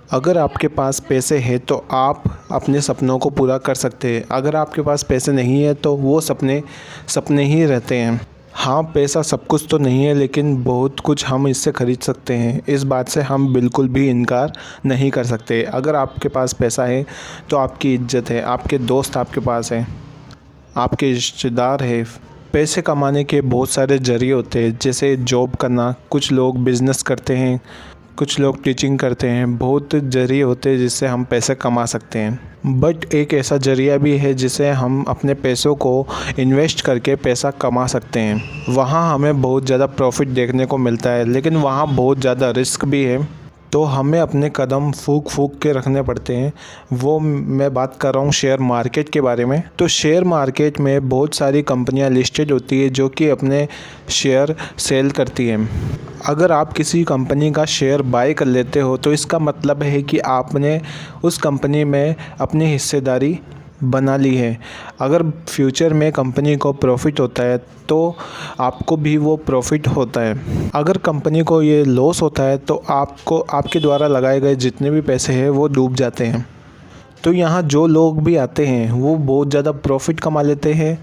अगर आपके पास पैसे हैं तो आप अपने सपनों को पूरा कर सकते हैं। अगर आपके पास पैसे नहीं है तो वो सपने सपने ही रहते हैं। हाँ, पैसा सब कुछ तो नहीं है, लेकिन बहुत कुछ हम इससे ख़रीद सकते हैं। इस बात से हम बिल्कुल भी इनकार नहीं कर सकते। अगर आपके पास पैसा है तो आपकी इज्जत है, आपके दोस्त आपके पास हैं, आपके रिश्तेदार हैं। पैसे कमाने के बहुत सारे ज़रिए होते हैं, जैसे जॉब करना, कुछ लोग बिज़नेस करते हैं, कुछ लोग टीचिंग करते हैं। बहुत ज़रिए होते हैं जिससे हम पैसे कमा सकते हैं। बट एक ऐसा ज़रिया भी है जिससे हम अपने पैसों को इन्वेस्ट करके पैसा कमा सकते हैं। वहाँ हमें बहुत ज़्यादा प्रॉफिट देखने को मिलता है, लेकिन वहाँ बहुत ज़्यादा रिस्क भी है। तो हमें अपने कदम फूँक के रखने पड़ते हैं। वो मैं बात कर रहा हूँ शेयर मार्केट के बारे में। तो शेयर मार्केट में बहुत सारी कंपनियाँ लिस्टेड होती है जो कि अपने शेयर सेल करती हैं। अगर आप किसी कंपनी का शेयर बाय कर लेते हो तो इसका मतलब है कि आपने उस कंपनी में अपनी हिस्सेदारी बना ली है। अगर फ्यूचर में कंपनी को प्रॉफिट होता है तो आपको भी वो प्रॉफिट होता है। अगर कंपनी को ये लॉस होता है तो आपको आपके द्वारा लगाए गए जितने भी पैसे हैं वो डूब जाते हैं। तो यहाँ जो लोग भी आते हैं वो बहुत ज़्यादा प्रॉफिट कमा लेते हैं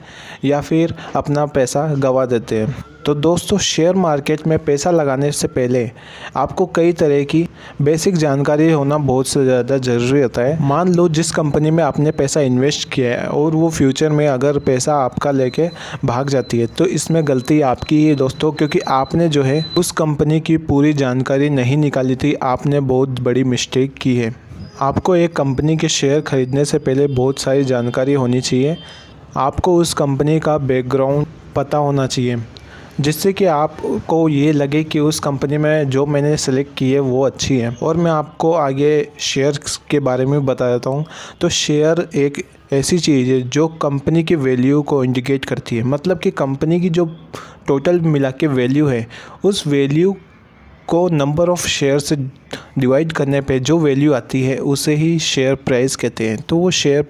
या फिर अपना पैसा गंवा देते हैं। तो दोस्तों, शेयर मार्केट में पैसा लगाने से पहले आपको कई तरह की बेसिक जानकारी होना बहुत से ज़्यादा ज़रूरी होता है। मान लो जिस कंपनी में आपने पैसा इन्वेस्ट किया है और वो फ्यूचर में अगर पैसा आपका लेके भाग जाती है तो इसमें गलती आपकी ही है दोस्तों, क्योंकि आपने जो है उस कंपनी की पूरी जानकारी नहीं निकाली थी। आपने बहुत बड़ी मिस्टेक की है। आपको एक कंपनी के शेयर ख़रीदने से पहले बहुत सारी जानकारी होनी चाहिए। आपको उस कंपनी का बैकग्राउंड पता होना चाहिए, जिससे कि आपको ये लगे कि उस कंपनी में जो मैंने सेलेक्ट की है वो अच्छी है। और मैं आपको आगे शेयर्स के बारे में बता देता हूँ। तो शेयर एक ऐसी चीज़ है जो कंपनी की वैल्यू को इंडिकेट करती है। मतलब कि कंपनी की जो टोटल मिला के वैल्यू है, उस वैल्यू को नंबर ऑफ़ शेयर से डिवाइड करने पे जो वैल्यू आती है उसे ही शेयर प्राइस कहते हैं। तो वो शेयर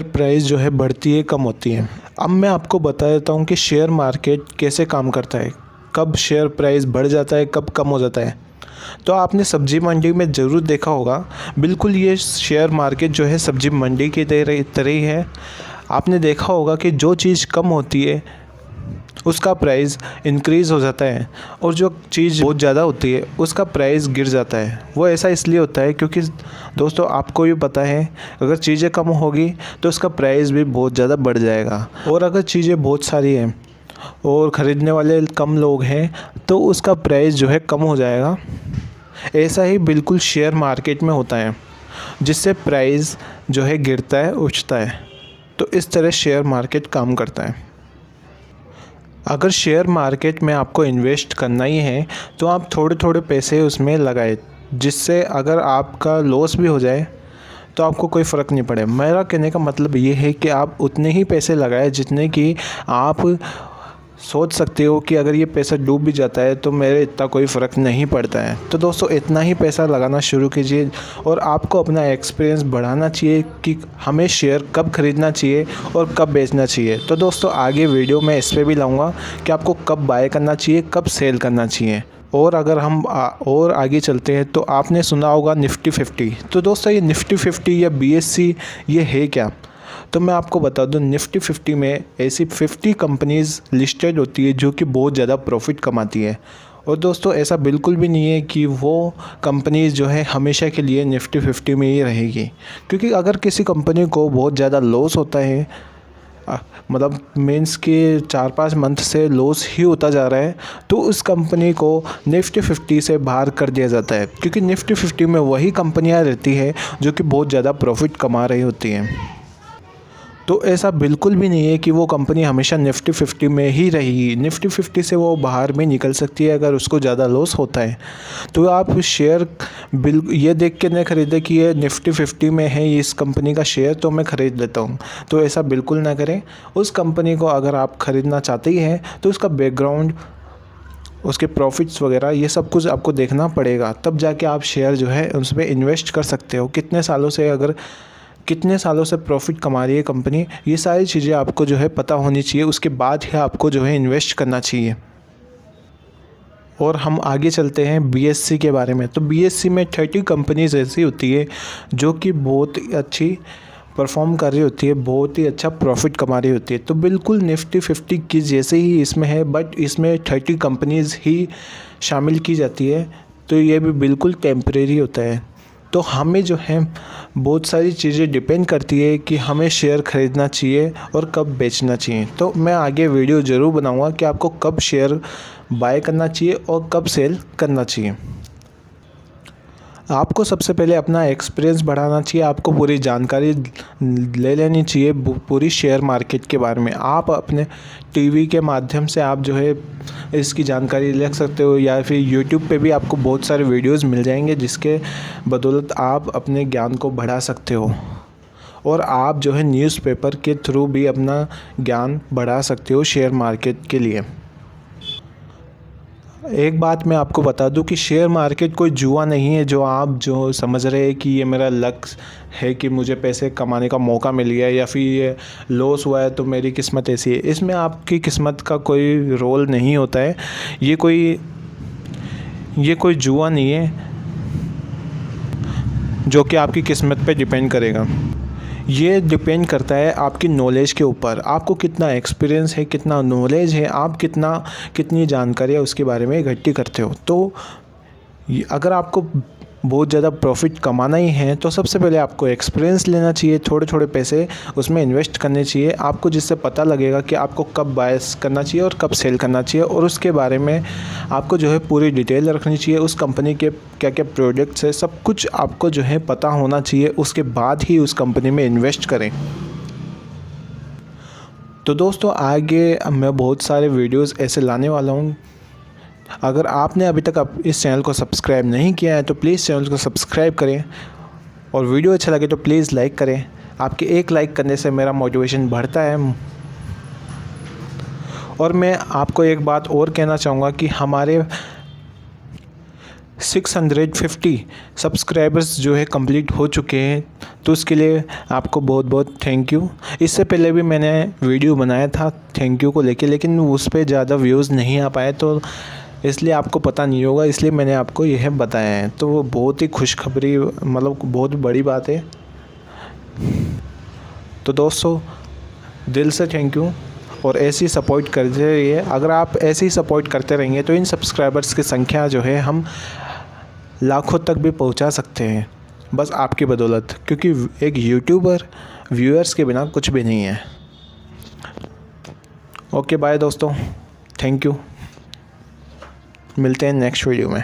प्राइस जो है बढ़ती है, कम होती है। अब मैं आपको बता देता हूँ कि शेयर मार्केट कैसे काम करता है, कब शेयर प्राइस बढ़ जाता है, कब कम हो जाता है। तो आपने सब्ज़ी मंडी में ज़रूर देखा होगा, बिल्कुल ये शेयर मार्केट जो है सब्ज़ी मंडी की तरह ही है। आपने देखा होगा कि जो चीज़ कम होती है उसका प्राइस इंक्रीज़ हो जाता है और जो चीज़ बहुत ज़्यादा होती है उसका प्राइस गिर जाता है। वो ऐसा इसलिए होता है क्योंकि दोस्तों आपको भी पता है, अगर चीज़ें कम होगी तो उसका प्राइस भी बहुत ज़्यादा बढ़ जाएगा। और अगर चीज़ें बहुत सारी हैं और ख़रीदने वाले कम लोग हैं तो उसका प्राइस जो है कम हो जाएगा। ऐसा ही बिल्कुल शेयर मार्केट में होता है, जिससे प्राइस जो है गिरता है, उछता है। तो इस तरह शेयर मार्केट काम करता है। अगर शेयर मार्केट में आपको इन्वेस्ट करना ही है तो आप थोड़े थोड़े पैसे उसमें लगाएं, जिससे अगर आपका लॉस भी हो जाए तो आपको कोई फ़र्क नहीं पड़े। मेरा कहने का मतलब ये है कि आप उतने ही पैसे लगाएं जितने कि आप सोच सकते हो कि अगर ये पैसा डूब भी जाता है तो मेरे इतना कोई फ़र्क नहीं पड़ता है। तो दोस्तों, इतना ही पैसा लगाना शुरू कीजिए और आपको अपना एक्सपीरियंस बढ़ाना चाहिए कि हमें शेयर कब ख़रीदना चाहिए और कब बेचना चाहिए। तो दोस्तों, आगे वीडियो में इस पर भी लाऊंगा कि आपको कब बाय करना चाहिए, कब सेल करना चाहिए। और अगर हम और आगे चलते हैं तो आपने सुना होगा निफ्टी 50। तो दोस्तों, ये निफ्टी 50 या BSE ये है क्या? तो मैं आपको बता दूं, निफ्टी 50 में ऐसी 50 कंपनीज़ लिस्टेड होती है जो कि बहुत ज़्यादा प्रॉफिट कमाती है। और दोस्तों, ऐसा बिल्कुल भी नहीं है कि वो कंपनीज़ जो है हमेशा के लिए निफ्टी 50 में ही रहेगी, क्योंकि अगर किसी कंपनी को बहुत ज़्यादा लॉस होता है, मतलब मीन्स कि 4-5 मंथ से लॉस ही होता जा रहा है, तो उस कंपनी को निफ्टी 50 से बाहर कर दिया जाता है, क्योंकि निफ्टी 50 में वही कंपनियां रहती है जो कि बहुत ज़्यादा प्रॉफिट कमा रही होती हैं। तो ऐसा बिल्कुल भी नहीं है कि वो कंपनी हमेशा निफ्टी 50 में ही रहेगी। निफ्टी 50 से वो बाहर भी निकल सकती है अगर उसको ज़्यादा लॉस होता है। तो आप शेयर ये देख के नहीं ख़रीदें कि ये निफ्टी 50 में है इस कंपनी का शेयर तो मैं ख़रीद लेता हूँ। तो ऐसा बिल्कुल ना करें। उस कंपनी को अगर आप ख़रीदना चाहते ही हैं तो उसका बैकग्राउंड, उसके प्रॉफिट्स वगैरह ये सब कुछ आपको देखना पड़ेगा, तब जाके आप शेयर जो है उसमें इन्वेस्ट कर सकते हो। कितने सालों से प्रॉफिट कमा रही है कंपनी, ये सारी चीज़ें आपको जो है पता होनी चाहिए। उसके बाद ही आपको जो है इन्वेस्ट करना चाहिए। और हम आगे चलते हैं BSC के बारे में। तो BSC में 30 कंपनीज़ ऐसी होती है जो कि बहुत ही अच्छी परफॉर्म कर रही होती है, बहुत ही अच्छा प्रॉफिट कमा रही होती है। तो बिल्कुल निफ्टी 50 की जैसे ही इसमें है, बट इसमें 30 कंपनीज़ ही शामिल की जाती है। तो ये भी बिल्कुल टेम्परेरी होता है। तो हमें जो है बहुत सारी चीज़ें डिपेंड करती है कि हमें शेयर ख़रीदना चाहिए और कब बेचना चाहिए। तो मैं आगे वीडियो ज़रूर बनाऊंगा कि आपको कब शेयर बाय करना चाहिए और कब सेल करना चाहिए। आपको सबसे पहले अपना एक्सपीरियंस बढ़ाना चाहिए, आपको पूरी जानकारी ले लेनी चाहिए पूरी शेयर मार्केट के बारे में। आप अपने टीवी के माध्यम से आप जो है इसकी जानकारी ले सकते हो, या फिर यूट्यूब पे भी आपको बहुत सारे वीडियोस मिल जाएंगे जिसके बदौलत आप अपने ज्ञान को बढ़ा सकते हो। और आप जो है न्यूज़पेपर के थ्रू भी अपना ज्ञान बढ़ा सकते हो शेयर मार्केट के लिए। एक बात मैं आपको बता दूं कि शेयर मार्केट कोई जुआ नहीं है जो आप जो समझ रहे हैं कि ये मेरा लक्ष्य है कि मुझे पैसे कमाने का मौका मिल गया या फिर ये लॉस हुआ है तो मेरी किस्मत ऐसी है। इसमें आपकी किस्मत का कोई रोल नहीं होता है। ये कोई जुआ नहीं है जो कि आपकी किस्मत पे डिपेंड करेगा। ये डिपेंड करता है आपकी नॉलेज के ऊपर, आपको कितना एक्सपीरियंस है, कितना नॉलेज है, आप कितनी जानकारी है उसके बारे में इकट्ठी करते हो। तो अगर आपको बहुत ज़्यादा प्रॉफिट कमाना ही है तो सबसे पहले आपको एक्सपीरियंस लेना चाहिए, थोड़े थोड़े पैसे उसमें इन्वेस्ट करने चाहिए आपको, जिससे पता लगेगा कि आपको कब बाय करना चाहिए और कब सेल करना चाहिए। और उसके बारे में आपको जो है पूरी डिटेल रखनी चाहिए, उस कंपनी के क्या क्या प्रोडक्ट्स है सब कुछ आपको जो है पता होना चाहिए। उसके बाद ही उस कंपनी में इन्वेस्ट करें। तो दोस्तों आगे मैं बहुत सारे वीडियोज़ ऐसे लाने वाला हूँ। अगर आपने अभी तक इस चैनल को सब्सक्राइब नहीं किया है तो प्लीज़ चैनल को सब्सक्राइब करें, और वीडियो अच्छा लगे तो प्लीज़ लाइक करें। आपके एक लाइक करने से मेरा मोटिवेशन बढ़ता है। और मैं आपको एक बात और कहना चाहूँगा कि हमारे 650 सब्सक्राइबर्स जो है कंप्लीट हो चुके हैं, तो उसके लिए आपको बहुत बहुत थैंक यू। इससे पहले भी मैंने वीडियो बनाया था थैंक यू को लेके, लेकिन उस पर ज़्यादा व्यूज़ नहीं आ पाए, तो इसलिए आपको पता नहीं होगा, इसलिए मैंने आपको यह बताया है। तो वो बहुत ही खुशखबरी, मतलब बहुत बड़ी बात है। तो दोस्तों दिल से थैंक यू, और ऐसी सपोर्ट करते रहिए। अगर आप ऐसे ही सपोर्ट करते रहेंगे तो इन सब्सक्राइबर्स की संख्या जो है हम लाखों तक भी पहुंचा सकते हैं, बस आपकी बदौलत, क्योंकि एक यूट्यूबर व्यूअर्स के बिना कुछ भी नहीं है। ओके बाय दोस्तों, थैंक यू, मिलते हैं नेक्स्ट वीडियो में।